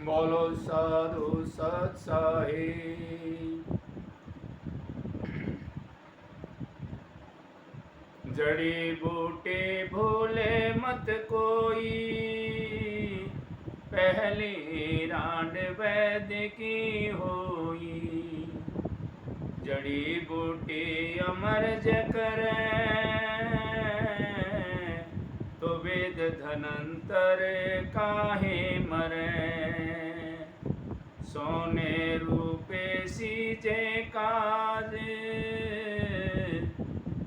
बोलो साधु सत साहिब। जड़ी बूटी भूले मत कोई, पहली रांड वैद की होई। जड़ी बूटी अमरज करे, तो वेद धनंतर काहे मरे। सोने रूपे सीजे काज,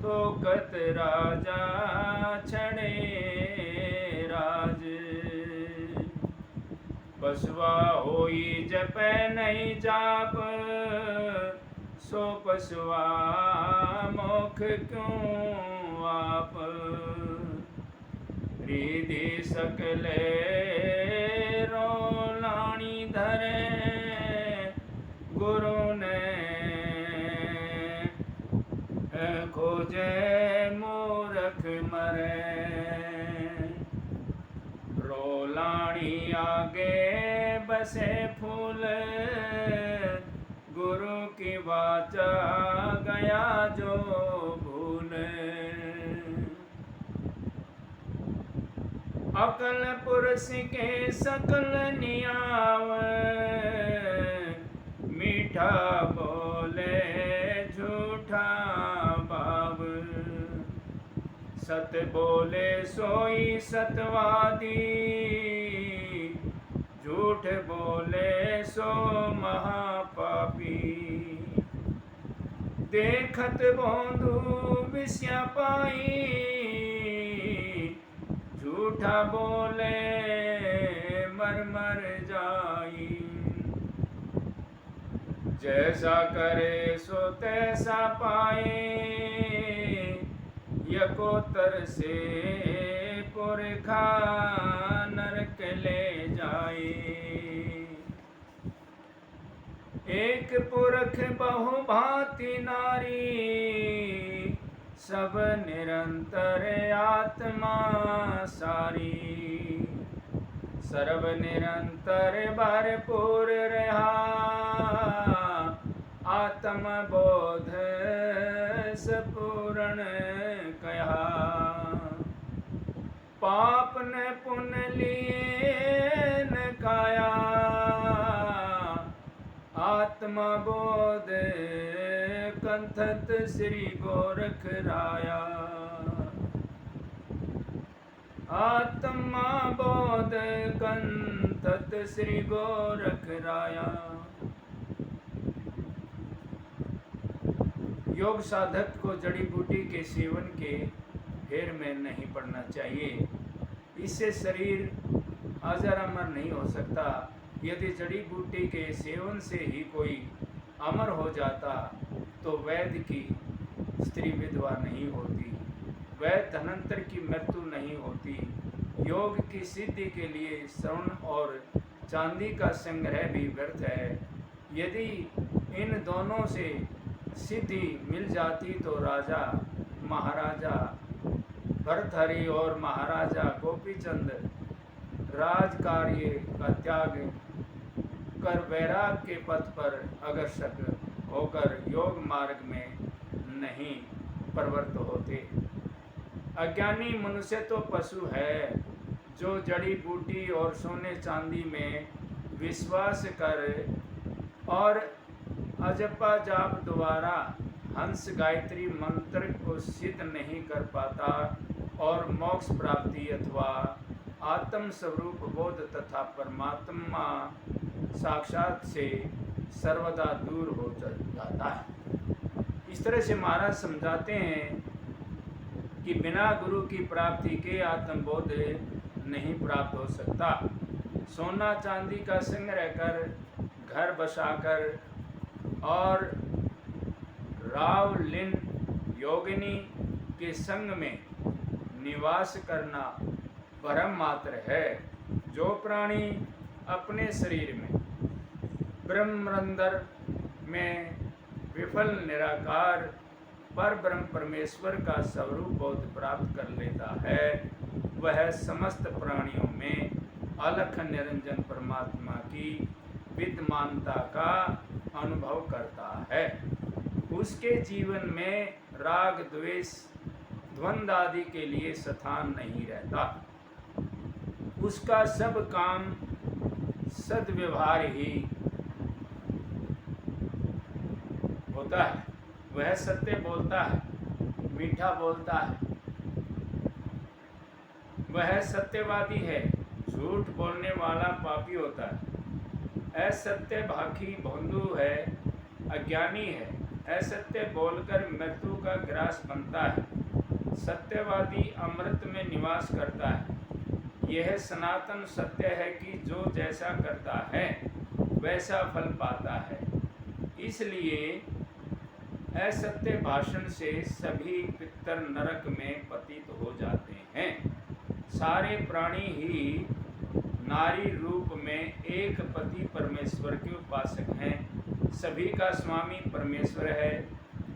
तो कत राजा छड़े राज। पशुआ होई जपै नहीं जाप, सो पशुआ मोख क्यों आप। रिधि सकले रोलाणी धरे, गुरु ने खोजे मूर्ख मरे। रोलाणी आगे बसे फूल, गुरु की वाचा गया जो भूल। अकल पुरुष के सकल नियाव, मीठा बोले झूठा भाव। सत बोले सोई सतवादी, झूठ बोले सो महापापी। देखत बोंधु विषया पाई, झूठा बोले मर मर जाई। जैसा करे सो तैसा पाए, यकोतर से पुरखा नरक ले जाए। एक पुरख बहु भांति नारी, सब निरंतर आत्मा सारी। सर्व निरंतर भरपूर रहा, आत्म बोध सपूर्ण कहा। पाप न पुण्य लिए न काया, आत्मा बोध कंथत श्री गोरख राया। आत्मा बोध कंथत श्री गोरख राया। योग साधक को जड़ी बूटी के सेवन के फेर में नहीं पड़ना चाहिए। इससे शरीर अजर अमर नहीं हो सकता। यदि जड़ी बूटी के सेवन से ही कोई अमर हो जाता तो वैद्य की स्त्री विधवा नहीं होती, वैद्य धनंतर की मृत्यु नहीं होती। योग की सिद्धि के लिए स्वर्ण और चांदी का संग्रह भी व्यर्थ है। यदि इन दोनों से सिद्धि मिल जाती तो राजा महाराजा भरथरी और महाराजा गोपीचंद राज कार्य का त्याग कर वैराग के पथ पर अग्रसर होकर योग मार्ग में नहीं प्रवृत्त होते। अज्ञानी मनुष्य तो पशु है, जो जड़ी बूटी और सोने चांदी में विश्वास कर और अजपा जाप द्वारा हंस गायत्री मंत्र को सिद्ध नहीं कर पाता और मोक्ष प्राप्ति अथवा आत्म स्वरूप बोध तथा परमात्मा साक्षात से सर्वदा दूर हो जाता है। इस तरह से महाराज समझाते हैं कि बिना गुरु की प्राप्ति के आत्मबोध नहीं प्राप्त हो सकता। सोना चांदी का संग्रह कर घर बसाकर और रावलिन योगिनी के संग में निवास करना भ्रम मात्र है। जो प्राणी अपने शरीर में ब्रह्मरंध्र में विफल निराकार पर ब्रह्म परमेश्वर का स्वरूप बोध प्राप्त कर लेता है, वह समस्त प्राणियों में अलख निरंजन परमात्मा की विद्यमानता का अनुभव करता है। उसके जीवन में राग द्वेष द्वंद्व आदि के लिए स्थान नहीं रहता। उसका सब काम सद्व्यवहार ही होता है। वह सत्य बोलता है, मीठा बोलता है, वह सत्यवादी है। झूठ बोलने वाला पापी होता है। असत्य भाखी भोंदू है, अज्ञानी है। असत्य बोलकर मृत्यु का ग्रास बनता है। सत्यवादी अमृत में निवास करता है। यह सनातन सत्य है कि जो जैसा करता है वैसा फल पाता है। इसलिए असत्य भाषण से सभी पितर नरक में पतित हो जाते हैं। सारे प्राणी ही नारी रूप में एक पति परमेश्वर के उपासक हैं। सभी का स्वामी परमेश्वर है।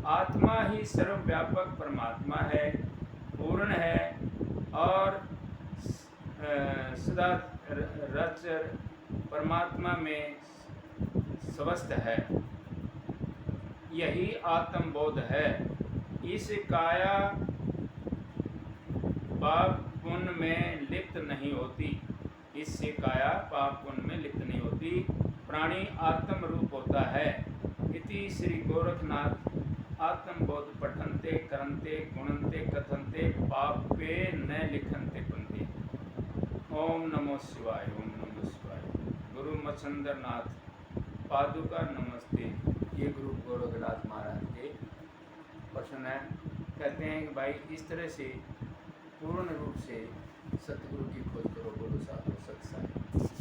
आत्मा ही सर्वव्यापक परमात्मा है, पूर्ण है और सदा रचर परमात्मा में स्वस्थ है। यही आत्मबोध है। इस काया पाप पुण्य में लिप्त नहीं होती। इससे काया पाप पुण्य में लिप्त नहीं होती। प्राणी आत्म रूप होता है। इति श्री गोरखनाथ आत्मबोध पठन्ते करन्ते गुणन्ते कथन्ते पापे न लिखन्ते पुण्यते। ओम नमो शिवाय, ओम नमो शिवाय। गुरु मच्छंदर नाथ पादुका नमस्ते। ये गुरु गोरखनाथ महाराज के प्रश्न है। कहते हैं कि भाई इस तरह से पूर्ण रूप से सतगुरु की खोज करो, बोलो साधु सत्संग।